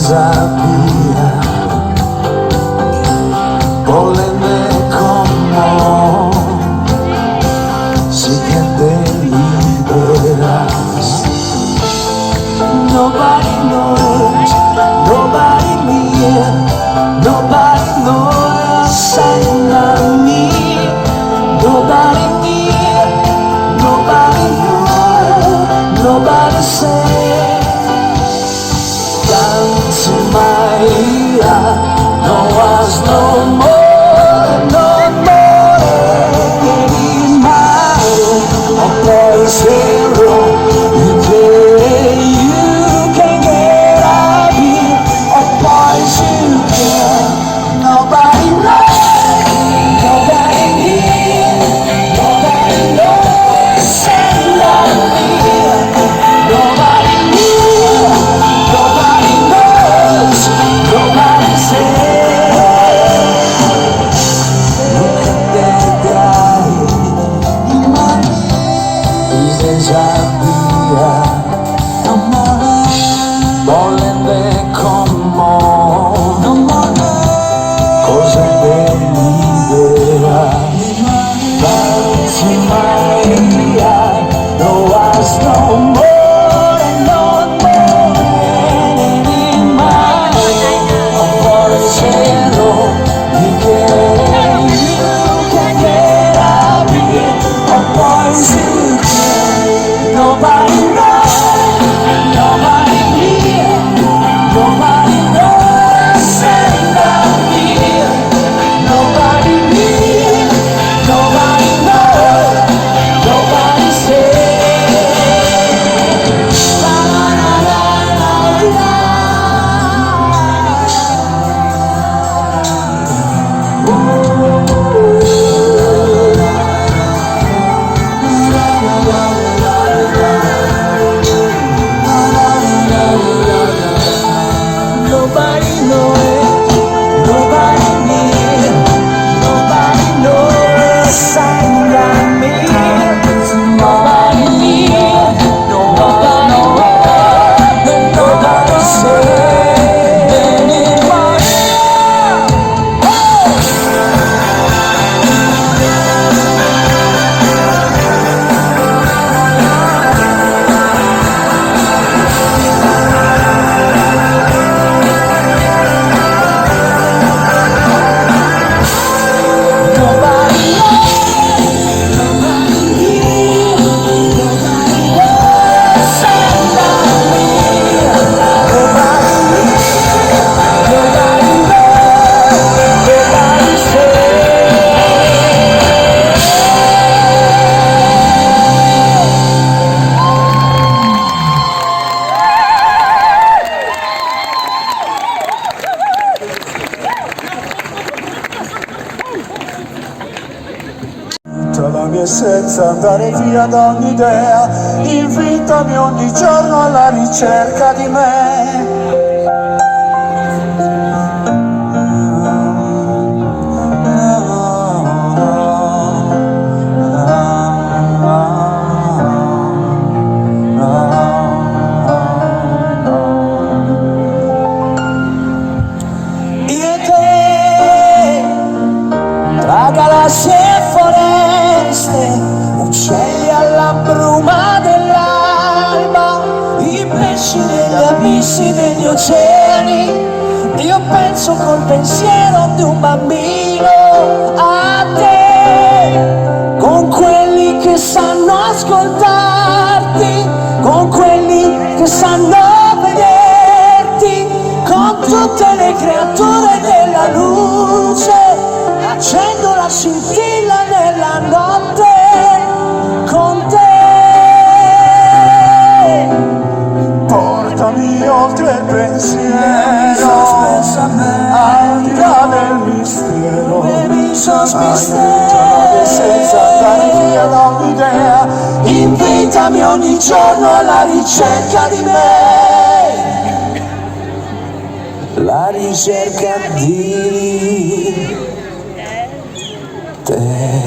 sabía, voleme como si que te liberas. Nobody knows, nobody near, nobody knows I need, nobody near, nobody know, nobody say. To my ear, no was no more, no more. Che rimane, a poi zero, sabía, no more, volende como, no more, cose dell'idea, Fancy Maria, no was no more, no more, anymore, un po' di cielo, di che nobody knows, nobody here, nobody knows, and I'm here. Nobody here, nobody knows, nobody says. La la la la la la. Nobody knows, nobody near, nobody knows, and I'm here. Nobody near, nobody knows, nobody says anymore. La mia essenza, andare via da ogni idea, invitami ogni giorno alla ricerca di me. Io e te, tra galassie e foreste, uccelli alla bruma dell'alba, i pesci negli abissi degli oceani. Io penso col pensiero di un bambino a te, con quelli che sanno ascoltarti, con quelli che sanno vederti, con tutte le creature della luce, accendo la scintilla nella notte con te. Portami oltre il pensiero, al di là del mistero, aiutami senza andare via da un'idea, Invitami ogni giorno alla ricerca di me, la ricerca di te.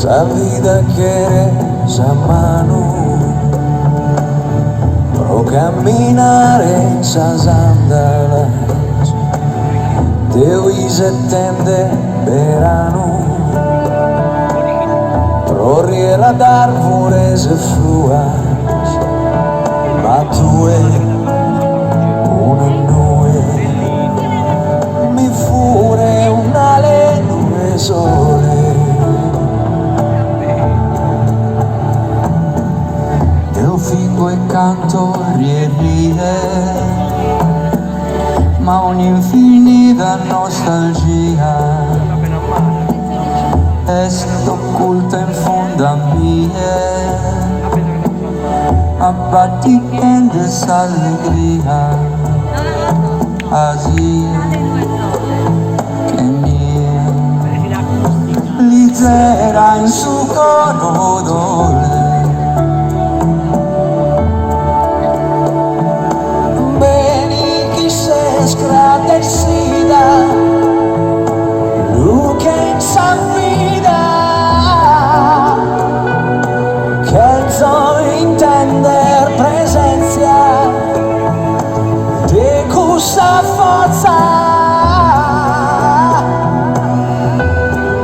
La vida quieres a mano, pro camminare esas andalas, Teu i settembre verano, pro riera d'arbores e fluas, ma tu è una nube, mi fure una le nube sole. poi canto e ride, ma un'infinita nostalgia è occulta in fondo a me, abbattimento e allegria, così che mie l'izera in su conodole. Scratecida, lu che s'affida, che so intender presenza di questa forza,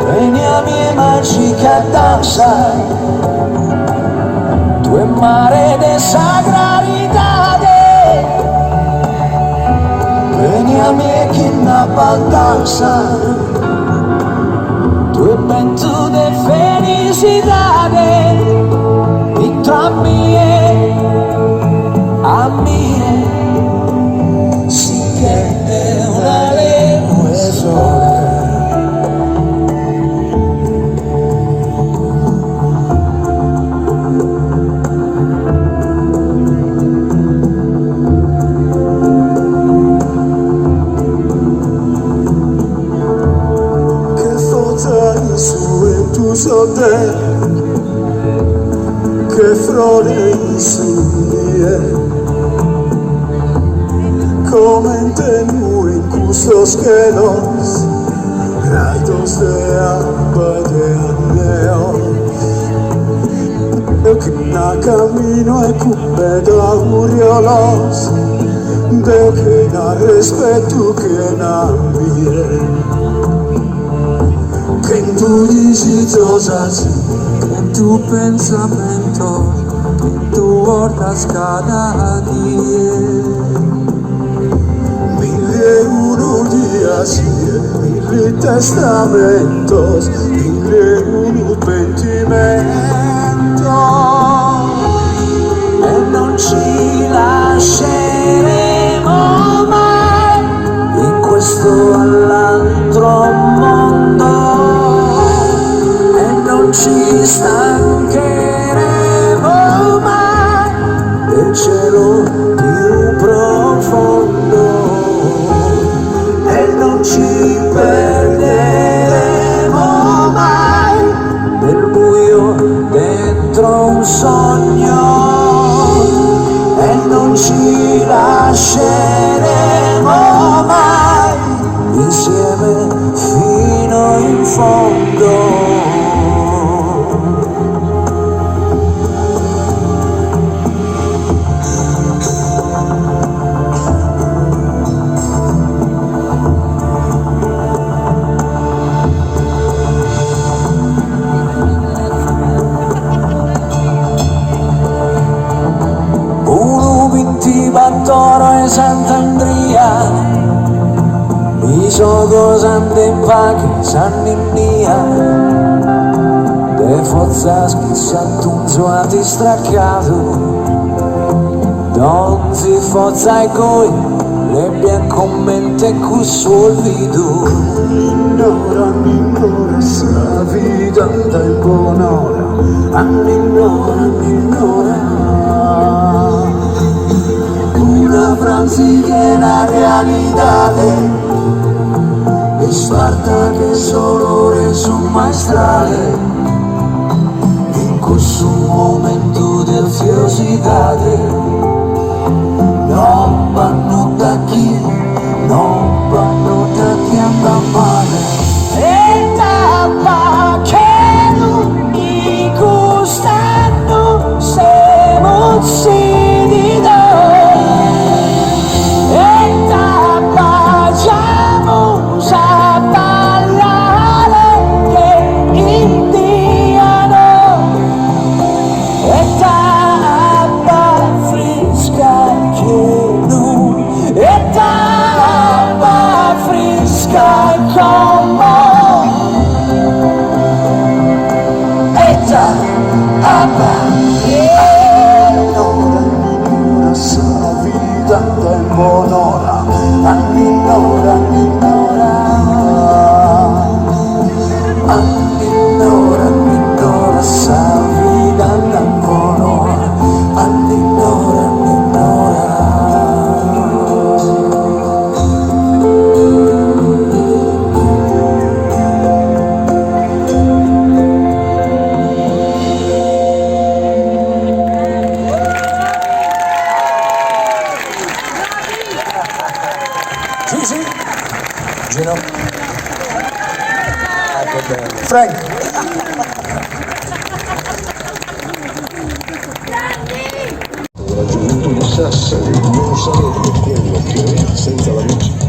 e la mia magica danza, due mare de sacralità. Veni a me che in abbondanza, tu vento de felicidade, y tra mie, a mie, si che è una lengua sola. So te che frode in suie come in tenue in custos schelos raitos de amba de aneos que na camino e cumbe da uriolos de que na respeto que na mire. En tu visitosas, En tu pensamiento, en tu hortas cada día. mille uno días, mille testamentos, mille uno pentimento. E non ci lasceremo mai in questo all'altro mondo, e non ci stancheremo mai del cielo più profondo, e non ci perderemo mai nel buio dentro un sogno, e non ci lasceremo mai insieme fino in fondo. Battoro e Sant'Andria, mi sono sante in pacchi, Sann'Innia, de forzas che s'attunzo a distraccato, non si forza e coi, le biancomente cu sul vido. Innora, sa vita in tempo un'ora, Innora. Una franzichera realidad, Esparta che solo reso maestrale, in questo momento di ansiosità, non vanno da chi, non vanno da chi anda male. E tappa che non mi gustano, siamo di noi. buon'ora, anninora, anninora. Anninora, anninora, sa vida andando buon'ora, anninora, anninora. Gigi, Gino, Frank. La gioventù di Sassari non sarebbe quello che è senza la luce.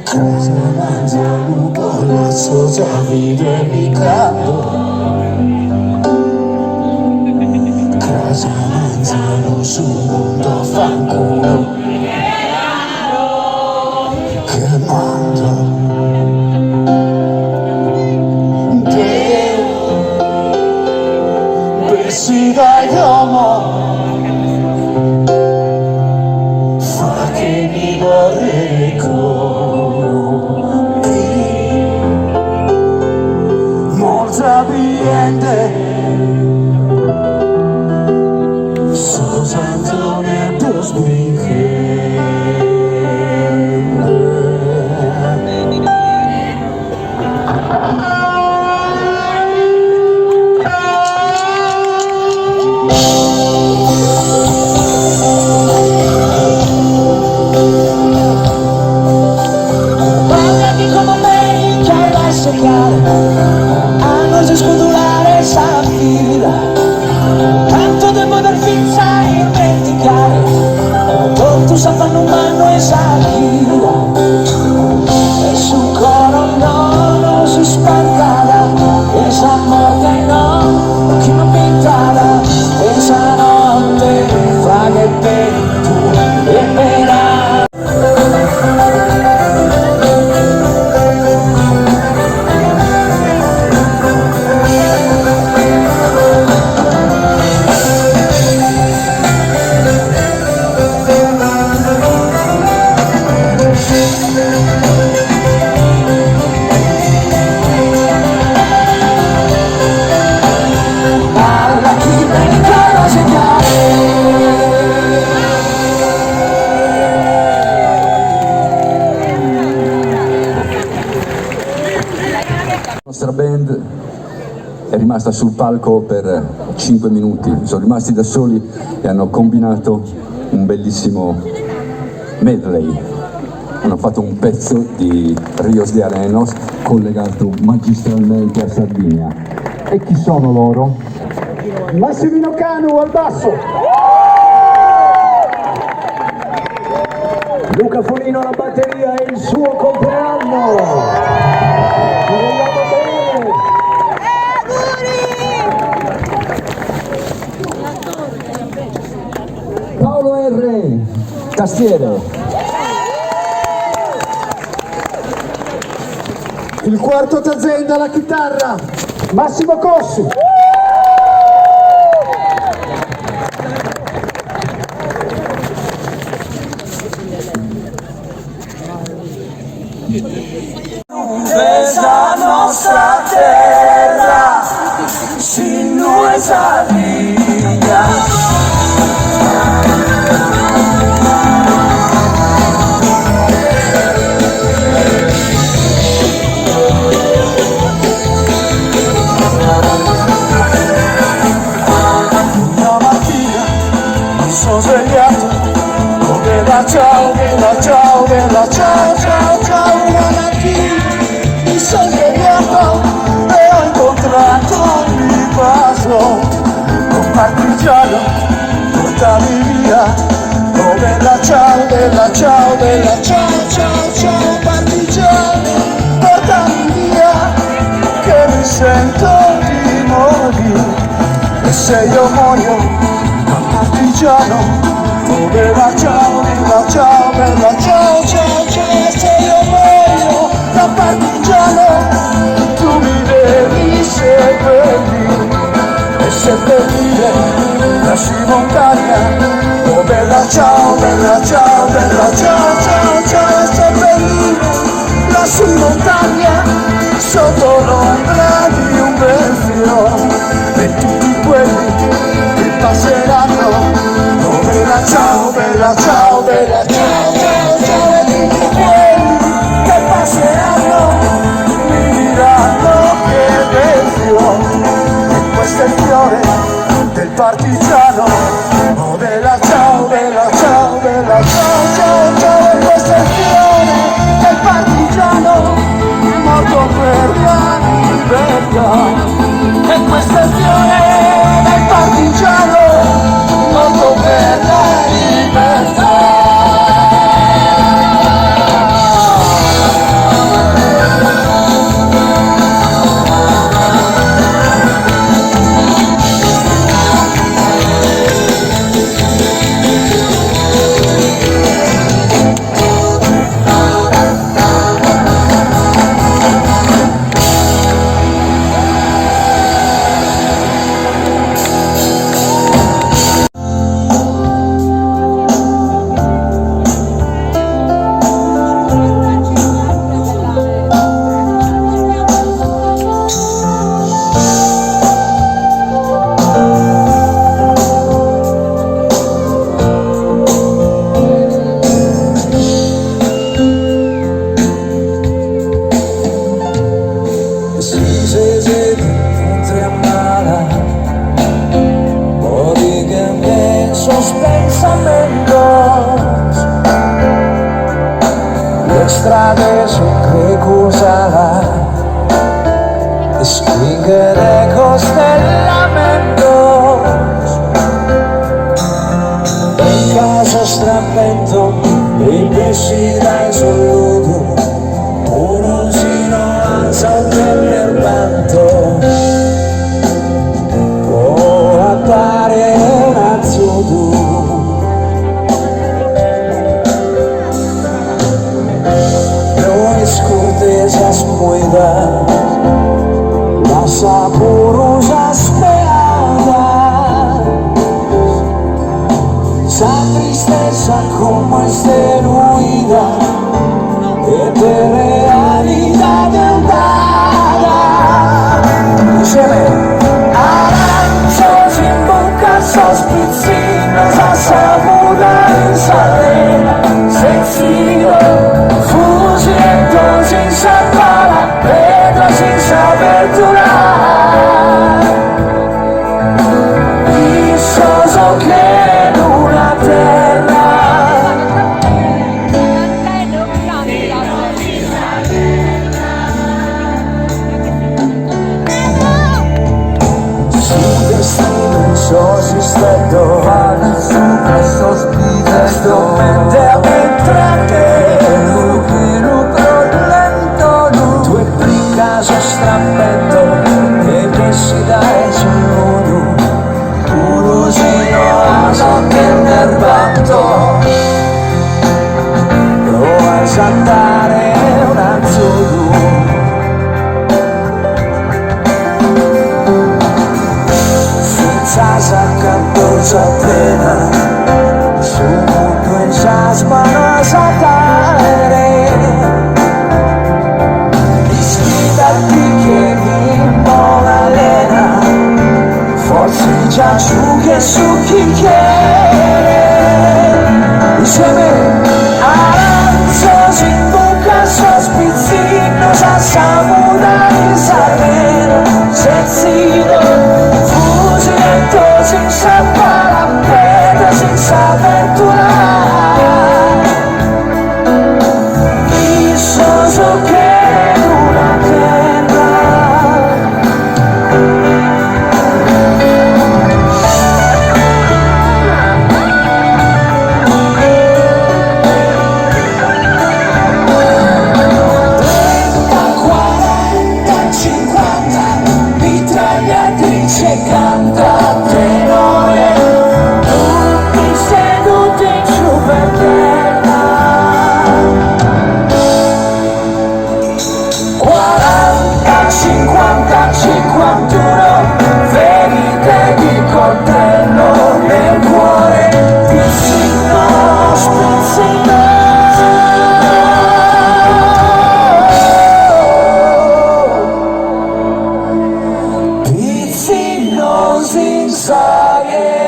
Casa mangiano palazzo già vive piccato. Casa mangiano su mondo fanculo. Che mando te pensi dai uomo fa che mi vorrei molta gente sto usando le tue spine. Parlati come me che hai da seccare, a non si scudulare sa fila, tanto di poter fissa e dimenticare, tu sa fanno un mano e sa fila, e su coro non si spantava, e sa morte no, chi mi pintava, e sa notte fa che vento e pena. è rimasta sul palco per 5 minuti, sono rimasti da soli e hanno combinato un bellissimo medley. Hanno fatto un pezzo di Rios de Arenos collegato magistralmente a Sardinia. E chi sono loro? Massimino Canu al basso, Luca Foligno alla batteria, è il suo compleanno. Ci vogliamo bene. Paolo R, tastiere. il quarto Tazenda alla chitarra, Massimo Cossi. Questa nostra terra sin nuestra vida. Una mattina mi sono svegliato con della ciao, della ciao, della ciao, ciao, ciao. Una mattina mi sono svegliato e ho incontrato il vaso, un partigiano, portami via. Oh bella ciao, bella ciao, bella ciao, ciao, ciao, partigiano, portami via, che mi sento di morire. E se io muoio da partigiano, oh bella ciao, bella ciao, bella ciao, ciao, ciao. Se io muoio da partigiano, tu mi devi seppellire e seppellire la sua montagna. Oh bella ciao, bella ciao, bella ciao, ciao, ciao. E seppellire la sua montagna sotto l'ombra di un bel fiore. E tutti quelli che passeranno, oh bella ciao, bella ciao, bella ciao, ciao, ciao. E tutti quelli che passeranno mi diranno che bel fiore. E questo è il fiore del partigiano. Oh bella ciao, bella ciao, bella ciao, ciao, ciao. E questo è il fiore del partigiano morto per la libertà. E questo è il fiore del partigiano morto per la libertà. Strade son cruzada, stringere costellamentos, en casa strappento, e pesci dai soluto, uno sino alza dell'erbanto, o appare un azzuto. Esas puedas, las amorosas peadas, esa tristeza como es diluida de realidad dada. Insieme. Aranchos in bocca, sospizzinos a sabuda in salena, sencillo, fusilento sin salvar, Pedro sin saber durar. così stretto, Vale sopra sospitesto mentre lucro lento due bricca so strappetto e che si dai sul nudo curosino aso che nervato prova a saltare un azzurro senza s'accampoggia appena su due jasmano a saltare già giù che su chi chiede insieme aranzos in bocca sospizzino sa samuda in salero sezzino fusilento senza parapeta senza avventura il soso che una terra se canta tenore tutti seduti giù per terra 40, 50, 51 ferite di coltello nel cuore pizzino, spizzino senza guerra.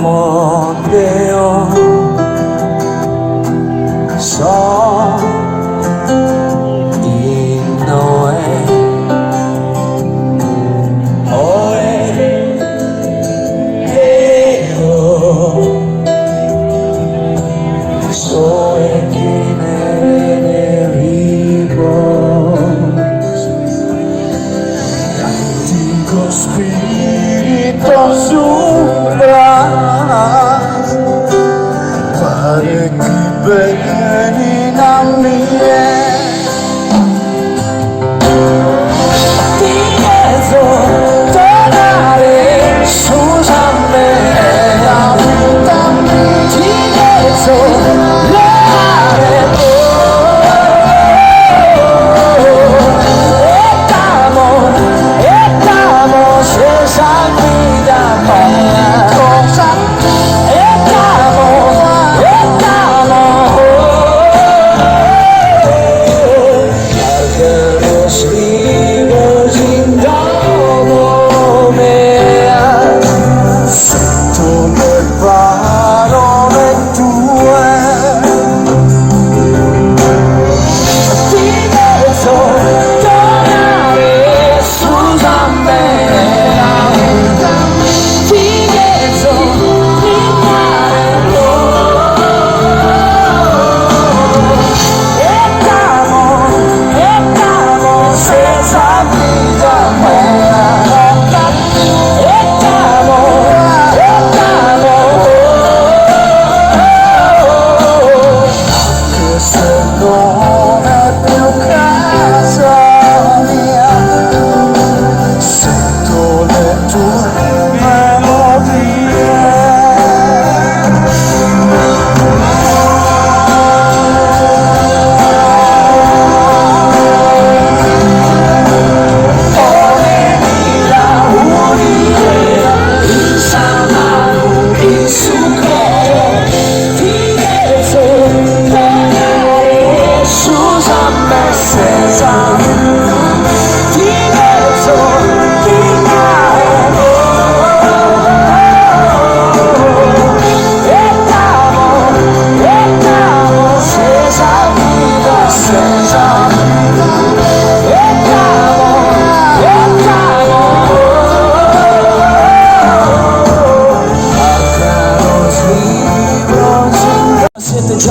Como Dios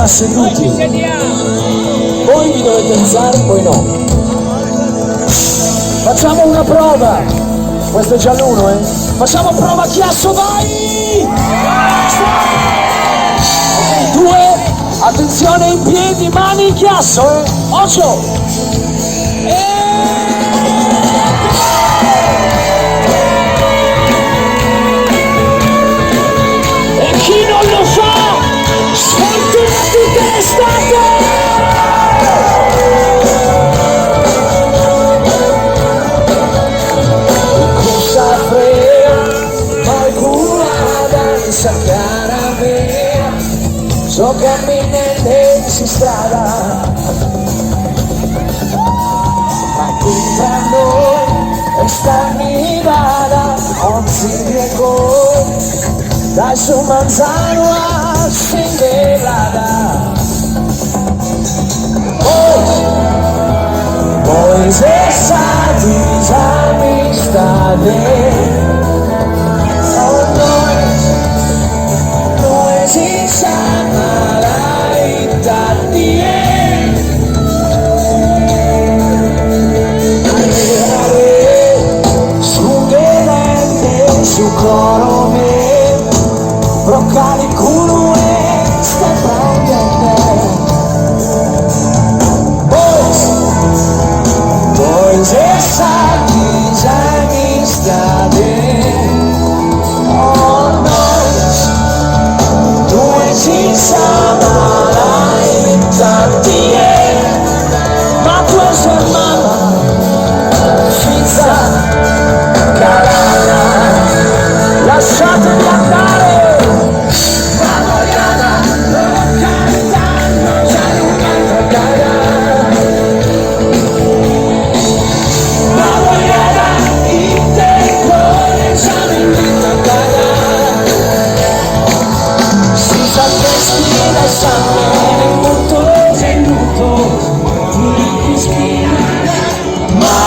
già seduti. Voi vi dovete alzare, voi no. Facciamo una prova. Questo è già l'uno, eh? Facciamo prova Chiasso, vai! Ok, 2, attenzione in piedi, mani in Chiasso, eh? 8. E chi non lo fa, sfortuna tutte le estate! So camminare si strada, ma qui tra noi sta mirada, non si riego, dai su manzano a Cinderella. Poi se stati amistade, noi si sa. Su coro me, broccali culo e stai prendendo. Poi se sai mi stare. Oh no, due si sarai tanti ma tu sei mamma, senza carana. Lasciatemi andare, ma vogliata, non cantando, c'è un'altra gara. Ma vogliata, il terrore, c'è un'altra gara. Si sa respira e sangue, molto seduto, mi ispira, ma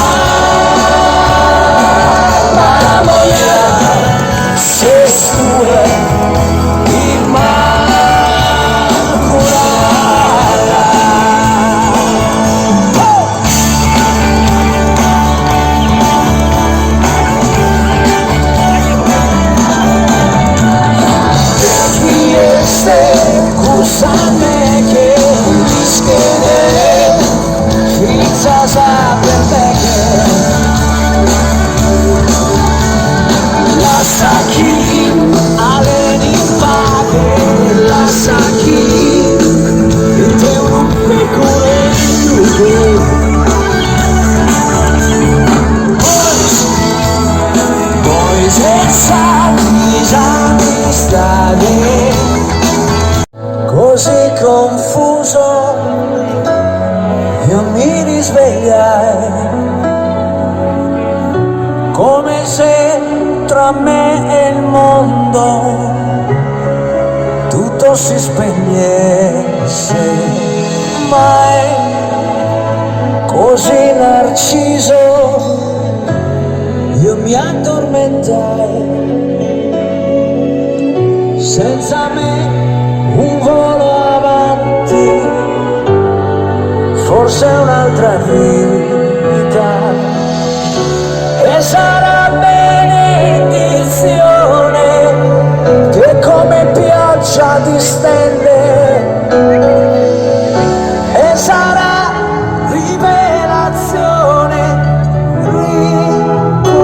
così confuso io mi risvegliai, come se tra me e il mondo tutto si spegnesse, mai così narciso io mi addormentai, senza me un volo avanti, forse un'altra vita, e sarà benedizione che come pioggia di stelle, e sarà rivelazione, rincontrarsi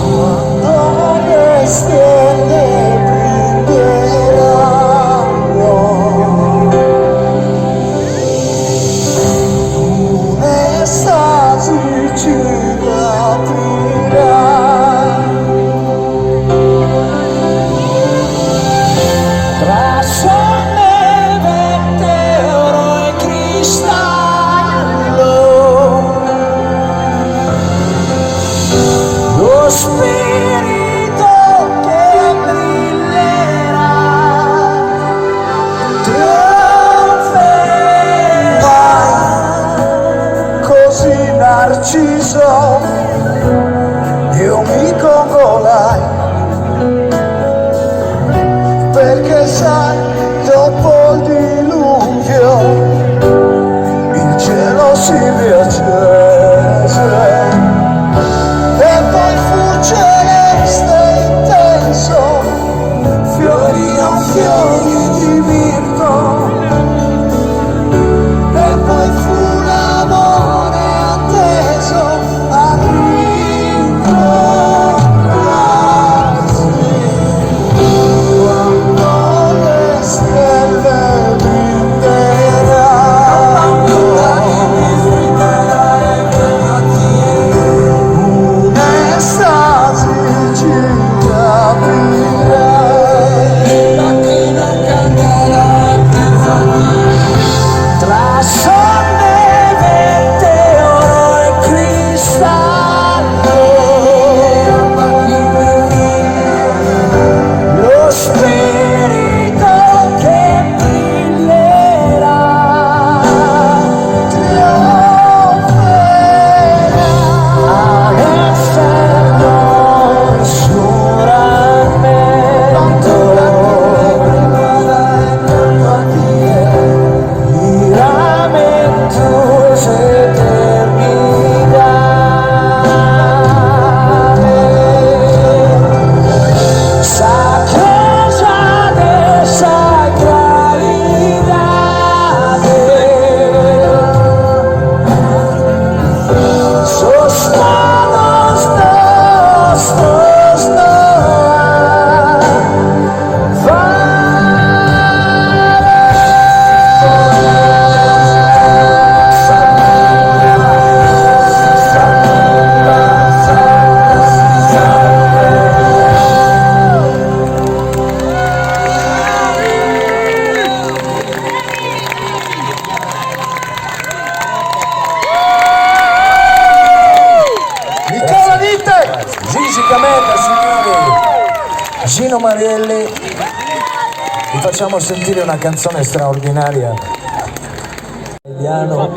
quando le stelle brilleranno. Un'estate ci rapirà, tra sonneve, oro e cristallo, lo spirito che Gino Marielli, vi facciamo sentire una canzone straordinaria. Italiano,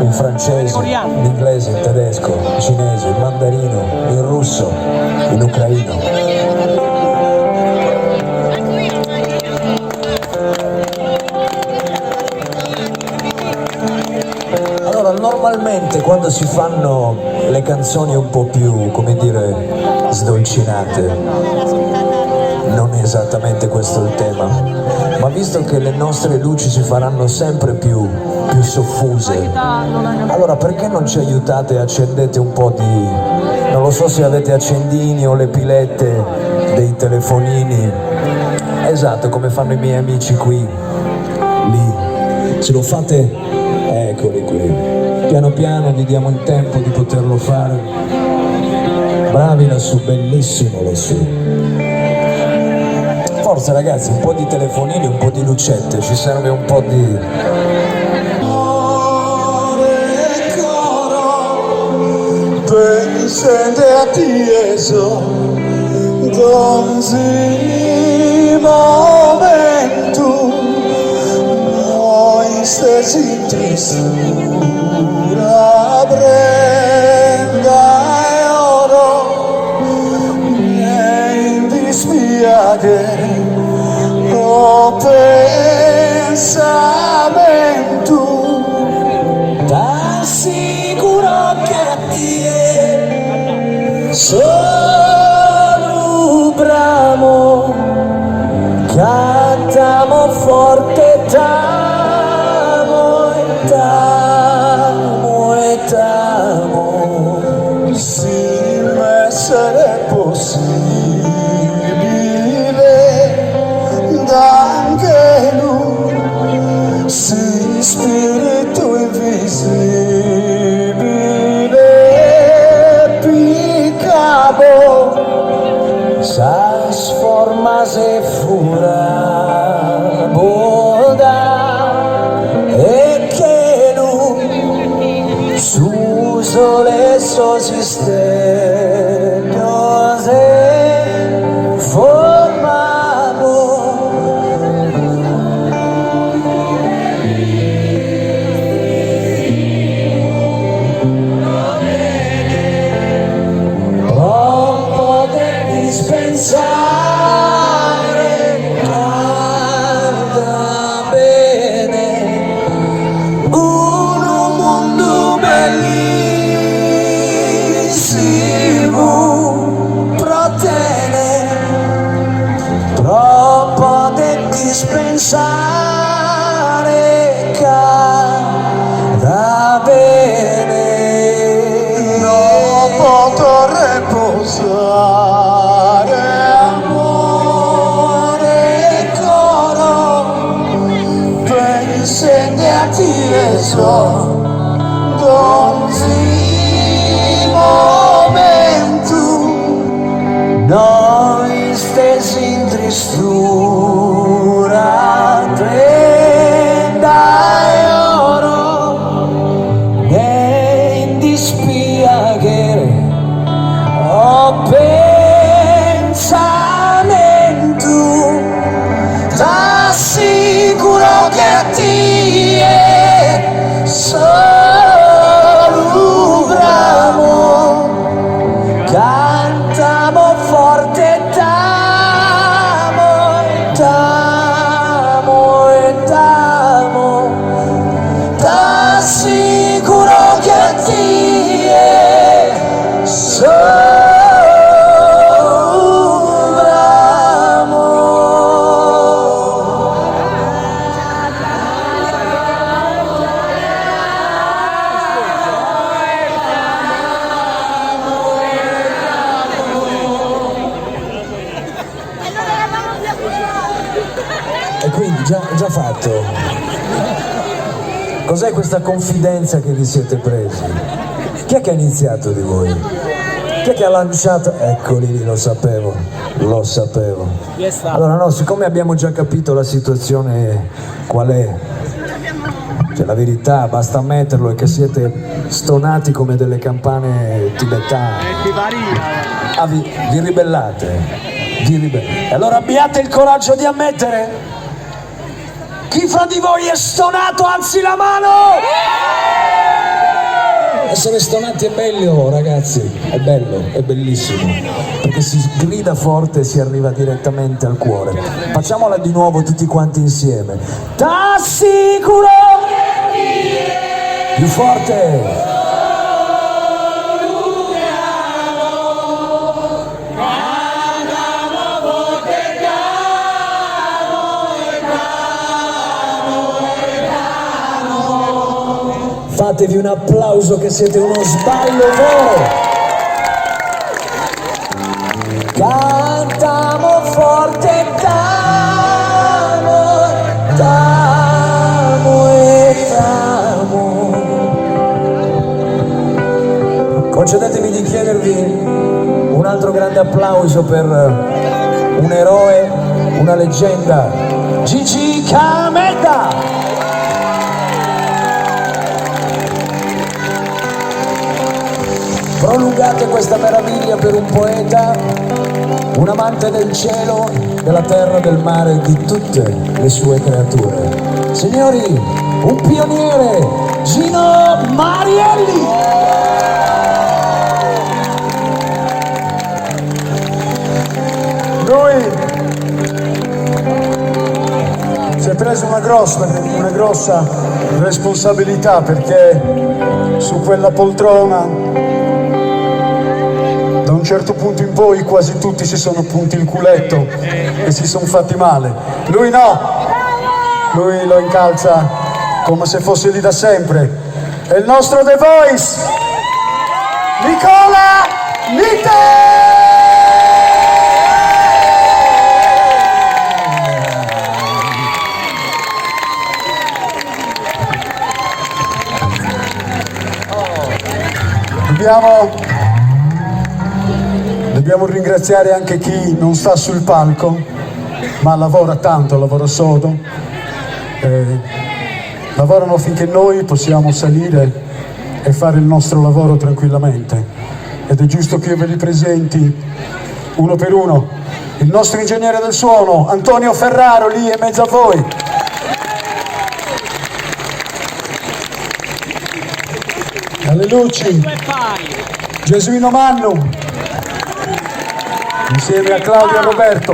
in francese, in inglese, in tedesco, in cinese, in mandarino, in russo, in ucraino. Allora, normalmente quando si fanno le canzoni un po' più, come dire, sdolcinate, non è esattamente questo il tema, ma visto che le nostre luci si faranno sempre più soffuse, allora perché non ci aiutate e accendete un po' di, non lo so se avete accendini o le pilette dei telefonini, esatto, come fanno i miei amici qui, lì, se lo fate, eccoli qui, piano piano vi diamo il tempo di poterlo fare, bravi lassù, bellissimo lassù. Forza ragazzi, un po' di telefonini, un po' di lucette, ci serve un po' di... Sente a tieso donzi momentu noi stessi in tristura prenda e oro in dispiacere o pensamento T'assicuro che a te solo bramo, cantamo forte, tamo e tamo e tamo. si essere possibile d'anche lui si spirito invisibile piccavo Sas formas e furaboda e che lui su sole sosistenios e formavo troppo da dispensare, guarda bene, un mondo bellissimo protene, troppo da dispensare, guarda bene. non potrò riposare amore e coro pensando a ti e so donzi momento Noi stessi in tristura prenda e oro e in dispiacere o pensamento t'assicuro che a te solo bramo, cantamo forte, tamo e tamo e tamo, t'assicuro che a te solo bramo. E quindi già fatto. Cos'è questa confidenza che vi siete presi? Chi è che ha iniziato di voi? Chi è che ha lanciato? Eccoli lì, lo sapevo. Allora no, siccome abbiamo già capito la situazione qual è, Cioè, la verità, basta ammetterlo, è che siete stonati come delle campane tibetane. Ah, vi ribellate. E allora abbiate il coraggio di ammettere. Chi fra di voi è stonato, alzi la mano! Essere stonati è bello, ragazzi, è bello, è bellissimo, perché si grida forte e si arriva direttamente al cuore. Facciamola di nuovo tutti quanti insieme. T'assicuro! Più forte! Fatevi un applauso che siete uno sballo vero! Cantiamo forte, t'amo e t'amo. Concedetemi di chiedervi un altro grande applauso per un eroe, una leggenda, Gigi Cameda! Prolungate questa meraviglia per un poeta, un amante del cielo, della terra, del mare e di tutte le sue creature. Signori, un pioniere, Gino Marielli! Lui si è preso una grossa responsabilità, perché su quella poltrona da un certo punto in poi quasi tutti si sono punti il culetto e si sono fatti male. Lui no, lui lo incalza come se fosse lì da sempre. È il nostro The Voice, Nicola Nitte! Dobbiamo ringraziare anche chi non sta sul palco, ma lavora tanto, lavora sodo. Lavorano affinché noi possiamo salire e fare il nostro lavoro tranquillamente. Ed è giusto che io ve li presenti uno per uno. Il nostro ingegnere del suono, Antonio Ferraro, lì in mezzo a voi. Alle luci, Gesuino Mannu, insieme a Claudio e Roberto.